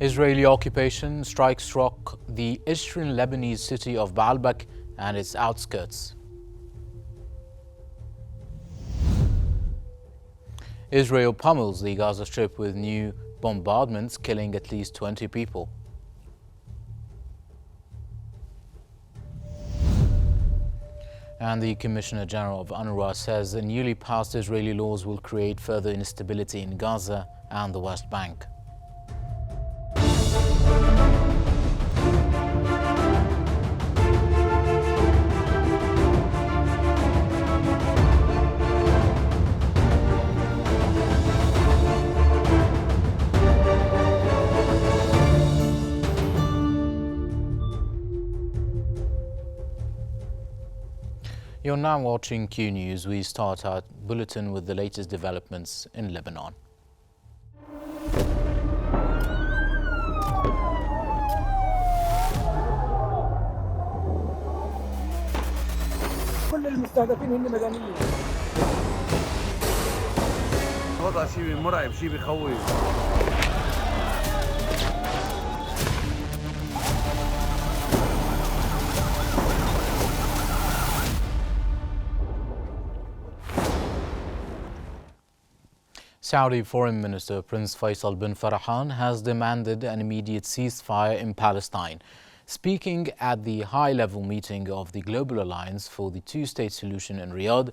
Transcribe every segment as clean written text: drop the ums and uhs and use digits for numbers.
Israeli occupation strikes struck the eastern Lebanese city of Baalbek and its outskirts. Israel pummels the Gaza Strip with new bombardments, killing at least 20 people. And the Commissioner General of UNRWA says the newly passed Israeli laws will create further instability in Gaza and the West Bank. You're now watching Qnews. We start our bulletin with the latest developments in Lebanon. كل المستهدفين هن مدنيين. وضع شيء مرعب، شيء بخوف. Saudi Foreign Minister Prince Faisal bin Farhan has demanded an immediate ceasefire in Palestine. Speaking at the high-level meeting of the Global Alliance for the Two-State Solution in Riyadh,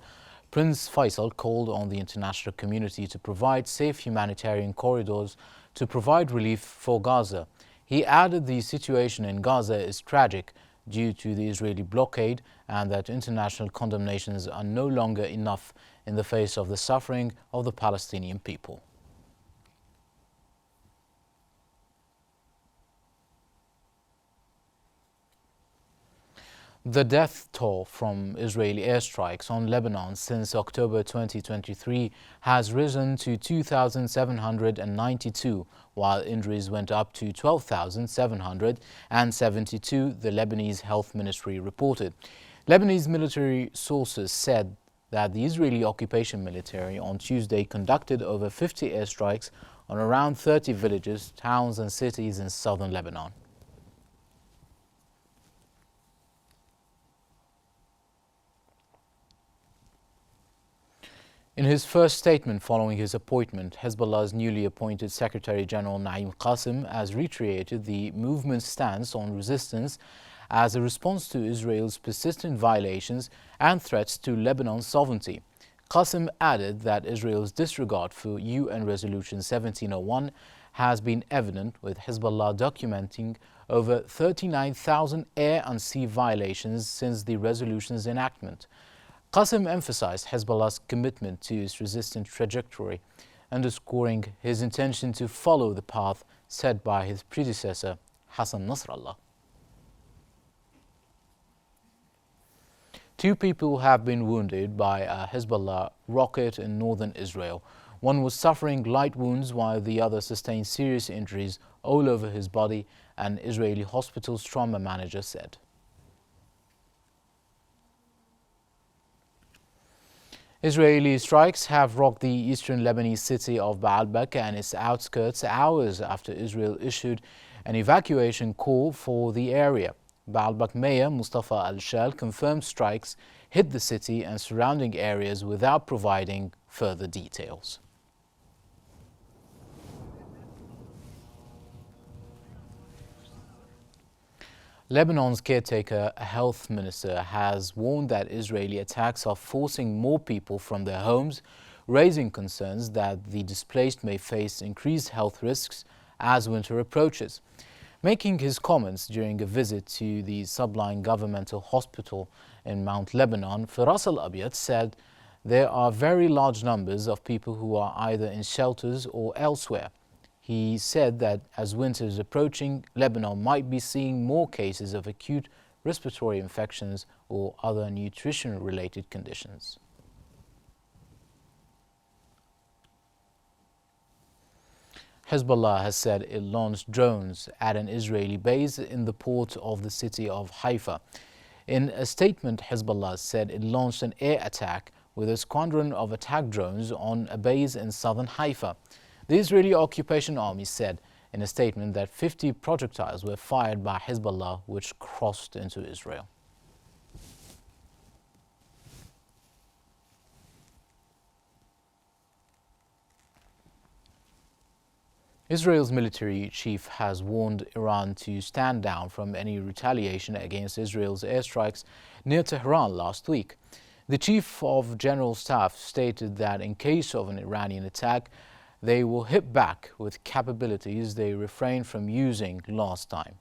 Prince Faisal called on the international community to provide safe humanitarian corridors to provide relief for Gaza. He added the situation in Gaza is tragic due to the Israeli blockade and that international condemnations are no longer enough in the face of the suffering of the Palestinian people. The death toll from Israeli airstrikes on Lebanon since October 2023 has risen to 2,792, while injuries went up to 12,772, the Lebanese Health Ministry reported. Lebanese military sources said that the Israeli occupation military on Tuesday conducted over 50 airstrikes on around 30 villages, towns and cities in southern Lebanon. In his first statement following his appointment, Hezbollah's newly appointed Secretary General Naim Qassem has reiterated the movement's stance on resistance as a response to Israel's persistent violations and threats to Lebanon's sovereignty. Qassem added that Israel's disregard for UN Resolution 1701 has been evident, with Hezbollah documenting over 39,000 air and sea violations since the resolution's enactment. Qassem emphasized Hezbollah's commitment to its resistance trajectory, underscoring his intention to follow the path set by his predecessor, Hassan Nasrallah. 2 people have been wounded by a Hezbollah rocket in northern Israel. One was suffering light wounds while the other sustained serious injuries all over his body, an Israeli hospital's trauma manager said. Israeli strikes have rocked the eastern Lebanese city of Baalbek and its outskirts hours after Israel issued an evacuation call for the area. Baalbek Mayor Mustafa Al-Shal confirmed strikes hit the city and surrounding areas without providing further details. Lebanon's caretaker health minister has warned that Israeli attacks are forcing more people from their homes, raising concerns that the displaced may face increased health risks as winter approaches. Making his comments during a visit to the Sublime Governmental Hospital in Mount Lebanon, Firas Al-Abyad said there are very large numbers of people who are either in shelters or elsewhere. He said that as winter is approaching, Lebanon might be seeing more cases of acute respiratory infections or other nutrition-related conditions. Hezbollah has said it launched drones at an Israeli base in the port of the city of Haifa. In a statement, Hezbollah said it launched an air attack with a squadron of attack drones on a base in southern Haifa. The Israeli occupation army said in a statement that 50 projectiles were fired by Hezbollah, which crossed into Israel. Israel's military chief has warned Iran to stand down from any retaliation against Israel's airstrikes near Tehran last week. The chief of general staff stated that in case of an Iranian attack, they will hit back with capabilities they refrained from using last time.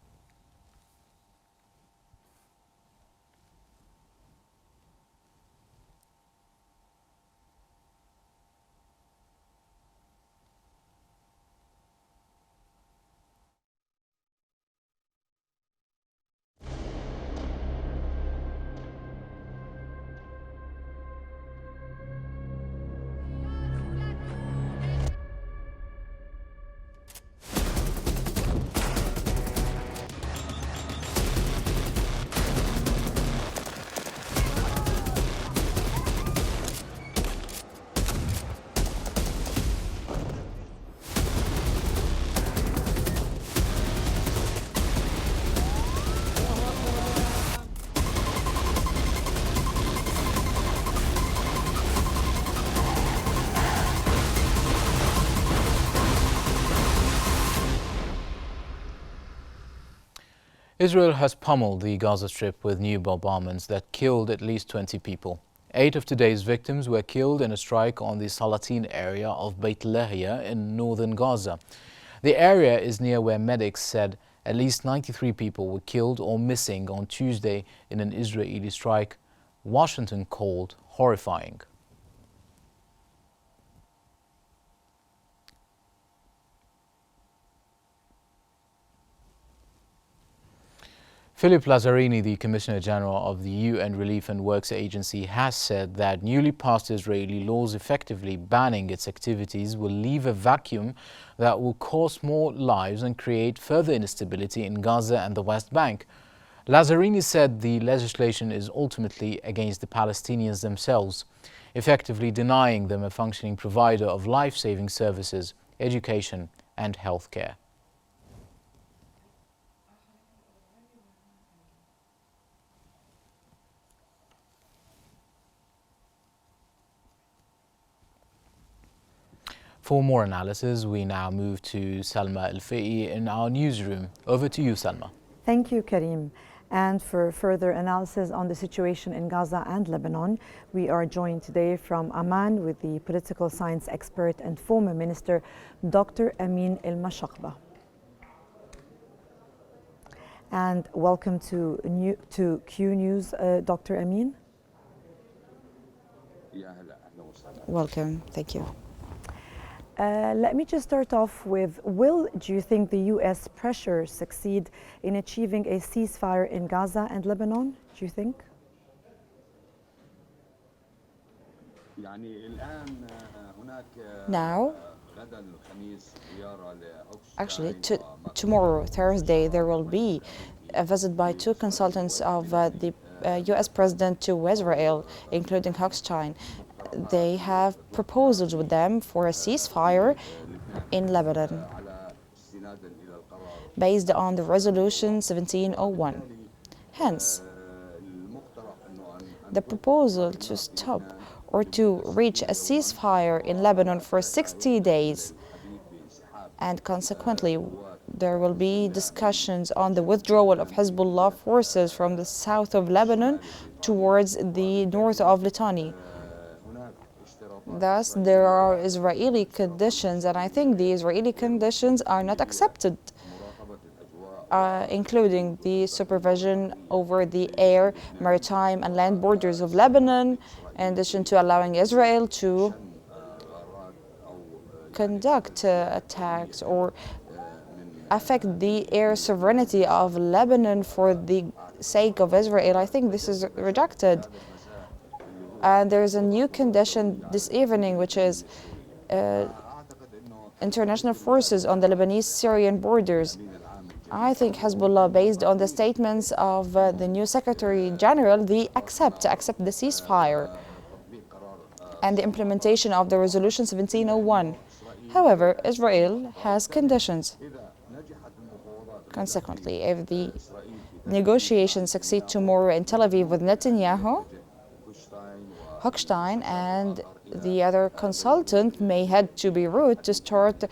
Israel has pummeled the Gaza Strip with new bombardments that killed at least 20 people. 8 of today's victims were killed in a strike on the Salatin area of Beit Lahia in northern Gaza. The area is near where medics said at least 93 people were killed or missing on Tuesday in an Israeli strike Washington called horrifying. Philip Lazzarini, the Commissioner General of the UN Relief and Works Agency, has said that newly passed Israeli laws effectively banning its activities will leave a vacuum that will cost more lives and create further instability in Gaza and the West Bank. Lazzarini said the legislation is ultimately against the Palestinians themselves, effectively denying them a functioning provider of life-saving services, education and health care. For more analysis, we now move to Salma Al-Fi'i in our newsroom. Over to you, Salma. Thank you, Karim. And for further analysis on the situation in Gaza and Lebanon, we are joined today from Amman with the political science expert and former minister, Dr. Amin El-Mashaqba. And welcome to Q News, Dr. Amin. Welcome, thank you. Let me just start off with, do you think the U.S. pressure succeed in achieving a ceasefire in Gaza and Lebanon, do you think? Now, actually, tomorrow, Thursday, there will be a visit by 2 consultants of the U.S. President to Israel, including Hochstein. They have proposals with them for a ceasefire in Lebanon based on the resolution 1701. Hence, the proposal to stop or to reach a ceasefire in Lebanon for 60 days, and consequently there will be discussions on the withdrawal of Hezbollah forces from the south of Lebanon towards the north of Litani. Thus, there are Israeli conditions, and I think the Israeli conditions are not accepted, including the supervision over the air, maritime, and land borders of Lebanon, in addition to allowing Israel to conduct attacks or affect the air sovereignty of Lebanon for the sake of Israel. I think this is rejected. And there is a new condition this evening, which is international forces on the Lebanese-Syrian borders. I think Hezbollah, based on the statements of the new Secretary General, they accept the ceasefire and the implementation of the resolution 1701. However, Israel has conditions. Consequently, if the negotiations succeed tomorrow in Tel Aviv with Netanyahu, Hochstein and the other consultant may head to Beirut to start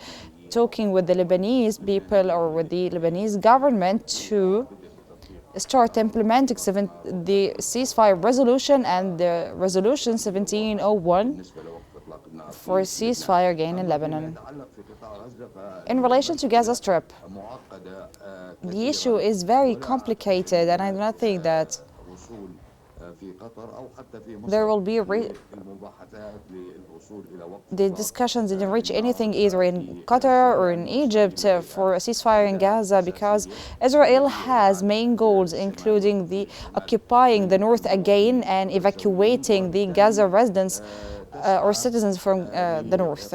talking with the Lebanese people or with the Lebanese government to start implementing the ceasefire resolution and the resolution 1701 for ceasefire again in Lebanon. In relation to Gaza Strip, the issue is very complicated, and I do not think that there will be the discussions didn't reach anything either in Qatar or in Egypt for a ceasefire in Gaza, because Israel has main goals including the occupying the north again and evacuating the Gaza residents or citizens from the north.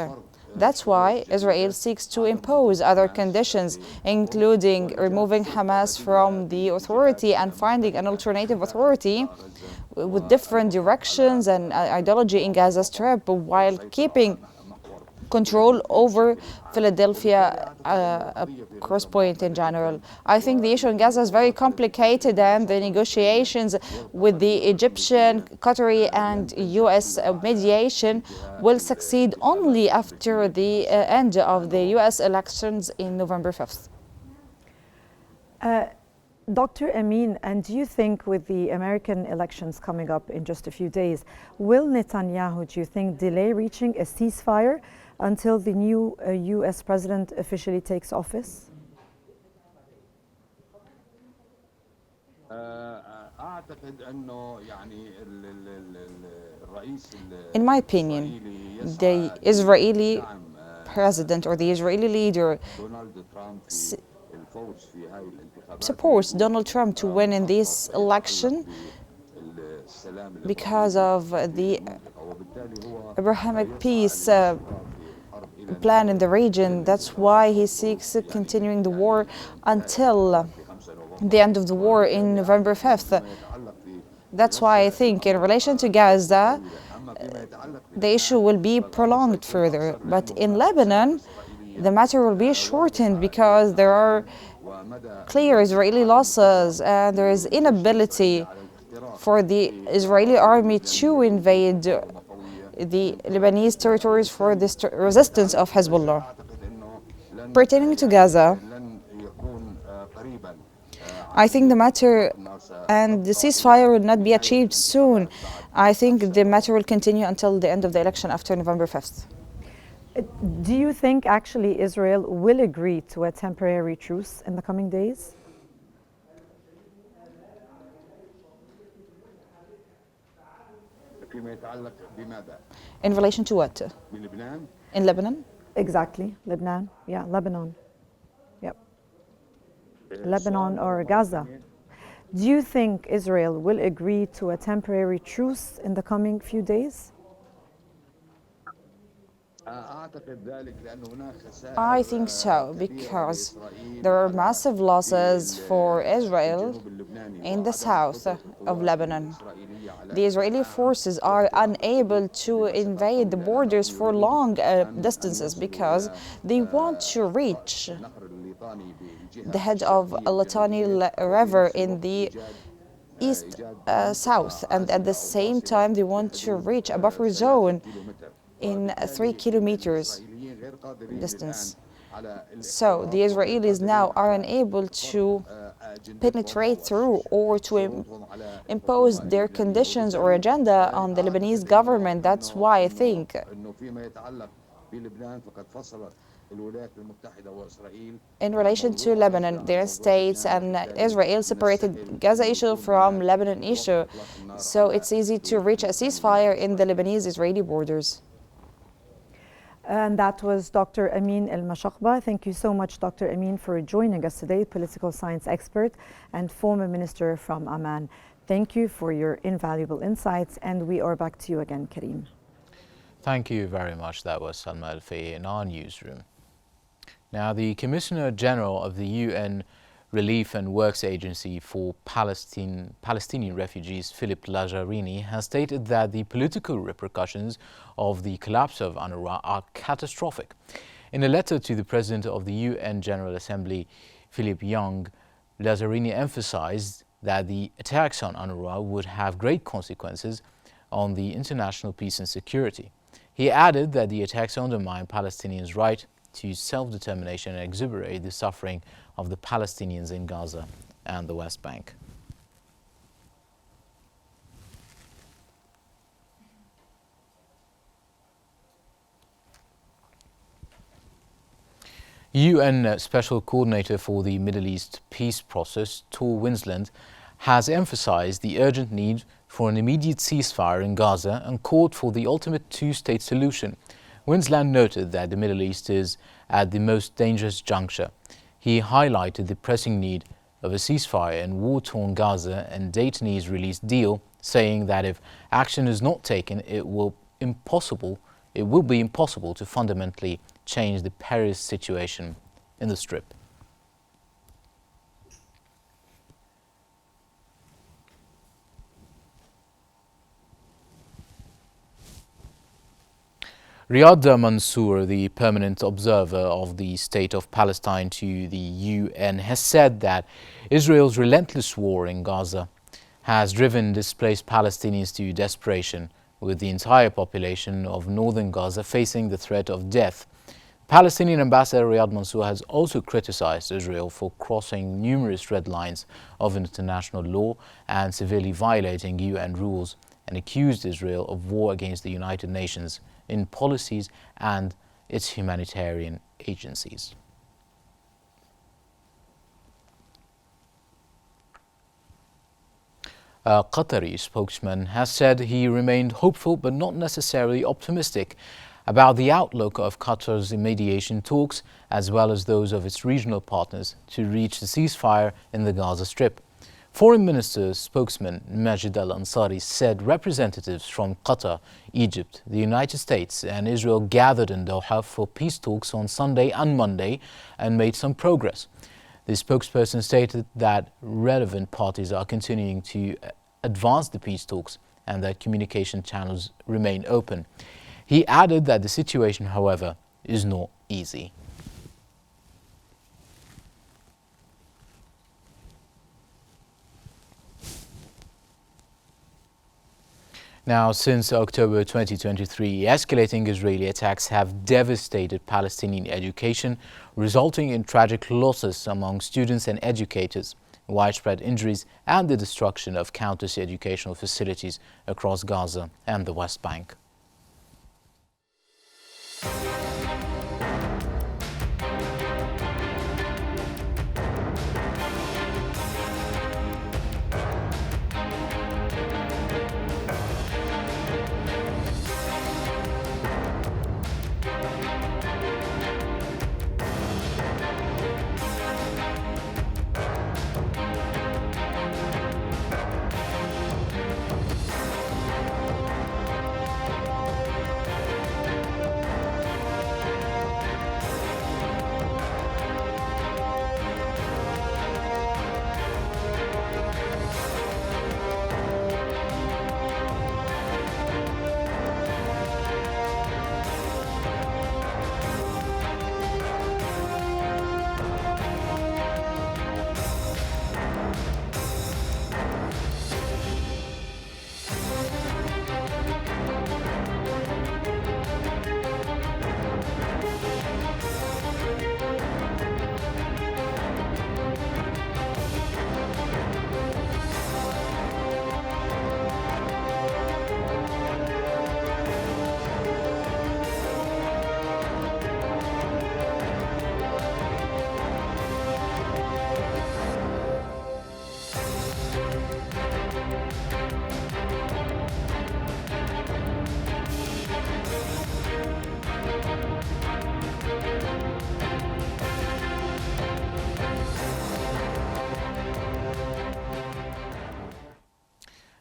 That's why Israel seeks to impose other conditions, including removing Hamas from the authority and finding an alternative authority with different directions and ideology in Gaza Strip, while keeping control over Philadelphia cross point in general. I think the issue in Gaza is very complicated, and the negotiations with the Egyptian, Qatari and US mediation will succeed only after the end of the US elections in November 5th. Dr. Amin, and do you think with the American elections coming up in just a few days, will Netanyahu, do you think, delay reaching a ceasefire until the new US president officially takes office? In my opinion, the Israeli president or the Israeli leader supports Donald Trump to win in this election because of the Abrahamic peace plan in the region. That's why he seeks continuing the war until the end of the war in November 5th. That's why I think in relation to Gaza, the issue will be prolonged further. But in Lebanon, the matter will be shortened because there are clear Israeli losses and there is inability for the Israeli army to invade the Lebanese territories for the resistance of Hezbollah. Pertaining to Gaza, I think the matter and the ceasefire will not be achieved soon. I think the matter will continue until the end of the election after November 5th. Do you think actually Israel will agree to a temporary truce in the coming days? In relation to what? In Lebanon? Exactly, Lebanon. Yeah, Lebanon. Yep. Lebanon or Gaza. Do you think Israel will agree to a temporary truce in the coming few days? I think so, because there are massive losses for Israel in the south of Lebanon. The Israeli forces are unable to invade the borders for long distances because they want to reach the head of Lazzarini River in the east south, and at the same time they want to reach a buffer zone in 3 kilometers distance. So the Israelis now are unable to penetrate through or to impose their conditions or agenda on the Lebanese government. That's why I think in relation to Lebanon, the United States and Israel separated Gaza issue from Lebanon issue. So it's easy to reach a ceasefire in the Lebanese-Israeli borders. And that was Dr. Amin El-Mashaqba. Thank you so much, Dr. Amin, for joining us today, political science expert and former minister from Amman. Thank you for your invaluable insights, and we are back to you again, Karim. Thank you very much. That was Salma Al-Fay in our newsroom. Now, the Commissioner General of the UN Relief and Works Agency for Palestinian refugees, Philip Lazzarini, has stated that the political repercussions of the collapse of UNRWA are catastrophic. In a letter to the President of the UN General Assembly, Philip Young, Lazzarini emphasized that the attacks on UNRWA would have great consequences on the international peace and security. He added that the attacks undermine Palestinians' right to self-determination and exacerbate the suffering of the Palestinians in Gaza and the West Bank. UN Special Coordinator for the Middle East Peace Process, Tor Winsland, has emphasized the urgent need for an immediate ceasefire in Gaza and called for the ultimate two-state solution. Winsland noted that the Middle East is at the most dangerous juncture. He highlighted the pressing need of a ceasefire in war-torn Gaza and Daytonese release deal, saying that if action is not taken, it will be impossible to fundamentally change the perilous situation in the Strip. Riyad Mansour, the permanent observer of the State of Palestine to the UN, has said that Israel's relentless war in Gaza has driven displaced Palestinians to desperation, with the entire population of northern Gaza facing the threat of death. Palestinian ambassador Riyad Mansour has also criticized Israel for crossing numerous red lines of international law and severely violating UN rules, and accused Israel of war against the United Nations in policies and its humanitarian agencies. A Qatari spokesman has said he remained hopeful but not necessarily optimistic about the outlook of Qatar's mediation talks, as well as those of its regional partners, to reach a ceasefire in the Gaza Strip. Foreign Minister spokesman Majid al-Ansari said representatives from Qatar, Egypt, the United States and Israel gathered in Doha for peace talks on Sunday and Monday and made some progress. The spokesperson stated that relevant parties are continuing to advance the peace talks and that communication channels remain open. He added that the situation, however, is not easy. Now, since October 2023, escalating Israeli attacks have devastated Palestinian education, resulting in tragic losses among students and educators, widespread injuries, and the destruction of countless educational facilities across Gaza and the West Bank.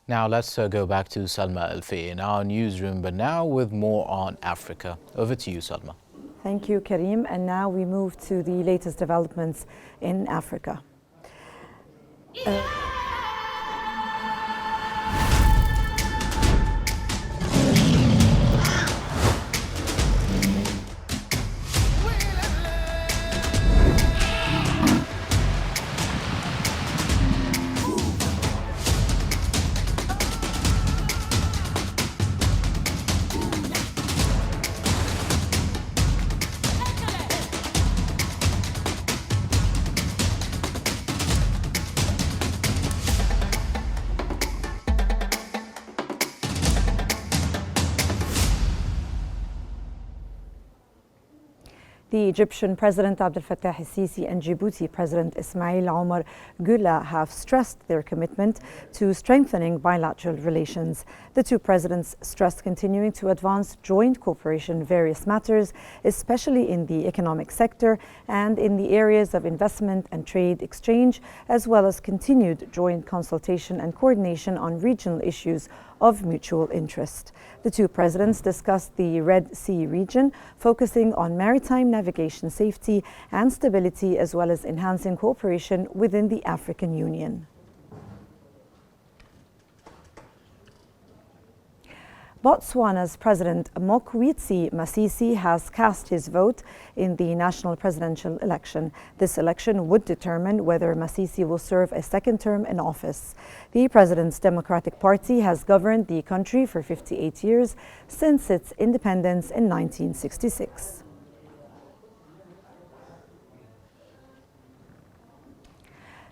Now let's go back to Salma Alfi in our newsroom, but now with more on Africa. Over to you, Salma. Thank you, Karim. And now we move to the latest developments in Africa. The Egyptian President Abdel Fattah el-Sisi and Djibouti President Ismail Omar Guelleh have stressed their commitment to strengthening bilateral relations. The two presidents stressed continuing to advance joint cooperation in various matters, especially in the economic sector and in the areas of investment and trade exchange, as well as continued joint consultation and coordination on regional issues of mutual interest. The two presidents discussed the Red Sea region, focusing on maritime navigation safety and stability, as well as enhancing cooperation within the African Union. Botswana's President Mokgweetsi Masisi has cast his vote in the national presidential election. This election would determine whether Masisi will serve a second term in office. The president's Democratic Party has governed the country for 58 years since its independence in 1966.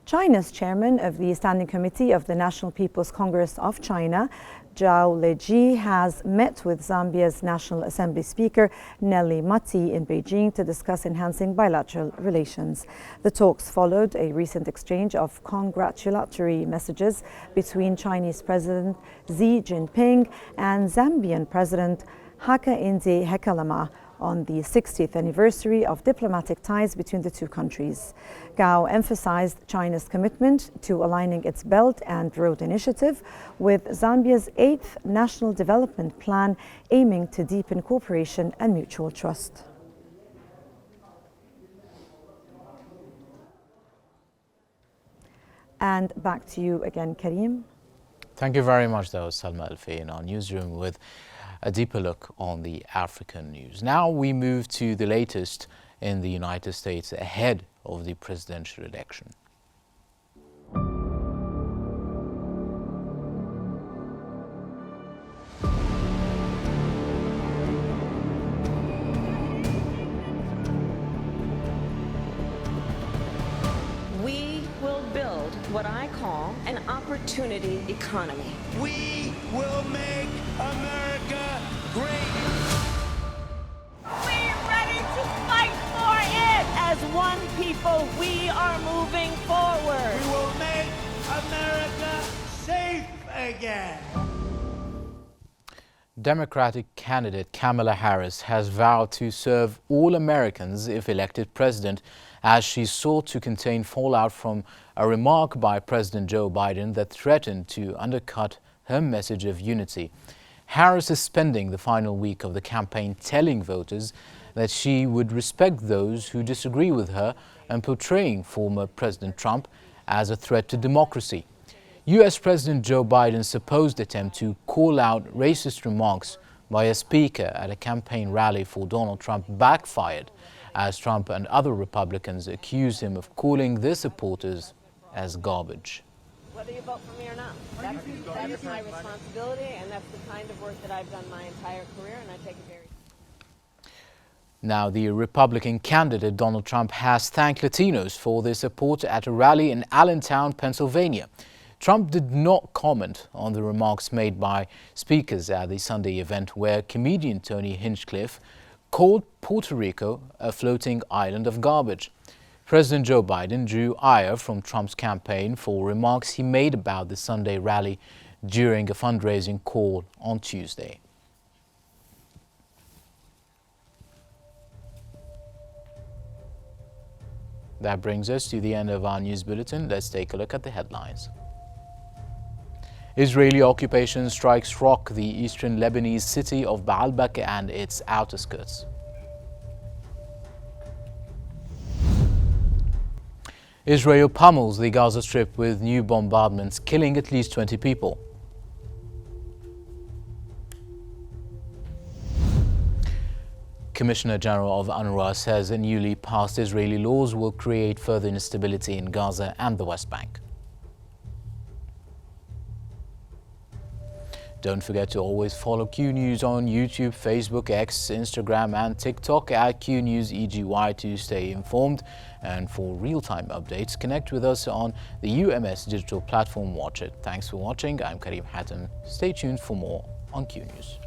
China's chairman of the Standing Committee of the National People's Congress of China, Zhao Leji, has met with Zambia's National Assembly Speaker Nelly Mati in Beijing to discuss enhancing bilateral relations. The talks followed a recent exchange of congratulatory messages between Chinese President Xi Jinping and Zambian President Hakainde Hichilema on the 60th anniversary of diplomatic ties between the two countries. Gao emphasized China's commitment to aligning its Belt and Road Initiative with Zambia's 8th National Development Plan, aiming to deepen cooperation and mutual trust. And back to you again, Karim. Thank you very much. That was Salma Alfie in our newsroom with a deeper look on the African news. Now we move to the latest in the United States ahead of the presidential election. We will build what I call an opportunity economy. We will make America great. We're ready to fight for it. As one people, we are moving forward. We will make America safe again. Democratic candidate Kamala Harris has vowed to serve all Americans if elected president, as she sought to contain fallout from a remark by President Joe Biden that threatened to undercut her message of unity. Harris is spending the final week of the campaign telling voters that she would respect those who disagree with her and portraying former President Trump as a threat to democracy. U.S. President Joe Biden's supposed attempt to call out racist remarks by a speaker at a campaign rally for Donald Trump backfired, as Trump and other Republicans accused him of calling their supporters as garbage. Whether you vote for me or not, that is my responsibility, and that's the kind of work that I've done my entire career, and I take it very seriously. Now, the Republican candidate Donald Trump has thanked Latinos for their support at a rally in Allentown, Pennsylvania. Trump did not comment on the remarks made by speakers at the Sunday event, where comedian Tony Hinchcliffe called Puerto Rico a floating island of garbage. President Joe Biden drew ire from Trump's campaign for remarks he made about the Sunday rally during a fundraising call on Tuesday. That brings us to the end of our news bulletin. Let's take a look at the headlines. Israeli occupation strikes rock the eastern Lebanese city of Baalbek and its outskirts. Israel pummels the Gaza Strip with new bombardments, killing at least 20 people. Commissioner General of UNRWA says newly passed Israeli laws will create further instability in Gaza and the West Bank. Don't forget to always follow Q News on YouTube, Facebook, X, Instagram and TikTok at QNews EGY to stay informed. And for real-time updates, connect with us on the UMS digital platform. Watch it. Thanks for watching. I'm Karim Hatem. Stay tuned for more on Q News.